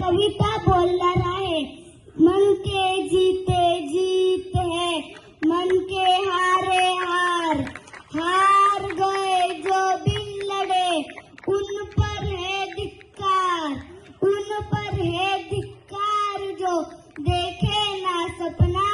कविता बोलणार आहे। मन के जीते जीत है, मन के हारे हार, हार गए जो बिन लड़े उन पर है धिक्कार, उन पर है धिक्कार जो देखे ना सपना,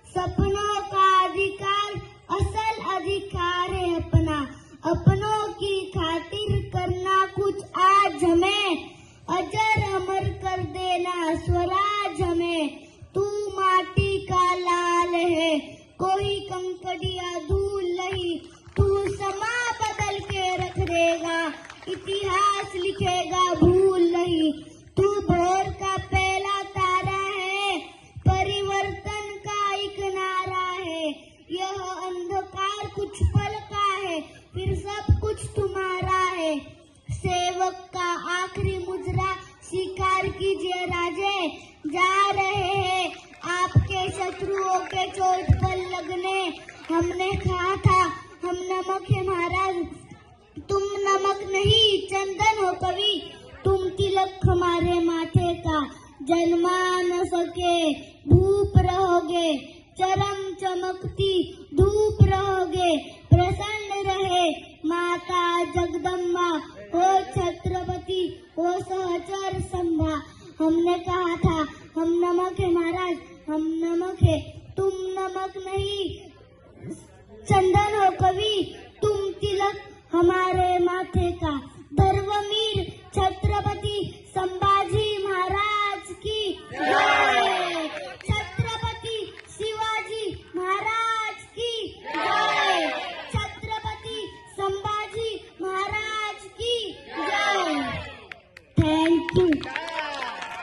सपनों का अधिकार असल अधिकार है अपना, अपनों की खातिर करना कुछ आज हमें, अजर अमर कर देना स्वराज हमें। तू माटी का लाल है, कोई कंकड़िया धूल नहीं, तू समा बदल के रख देगा, इतिहास लिखेगा भूल नहीं। तू भोर का पहला तारा है, परिवर्तन का एक नारा है, यह अंधकार कुछ पल का है, फिर सब कुछ तुम्हारा है। सेवक का आखिरी मुजरा स्वीकार कीजिए राजे, जा रहे हैं आपके शत्रुओं के चोट पर लगने। हमने कहा था हम नमक है महाराज, तुम नमक नहीं चंदन हो कवि, तुम तिलक हमारे माथे का, जन्मा न सके भूप रहोगे, चरम चमकती धूप रहोगे, प्रसन्न रहे माता जगदम्बा, हो छत्रपति हो सहचर संभा। हमने कहा था हम नमक है महाराज, हम नमक है, तुम नमक नहीं चंदन हो कवि, तुम तिलक हमारे माथे का। धर्मवीर छत्रपति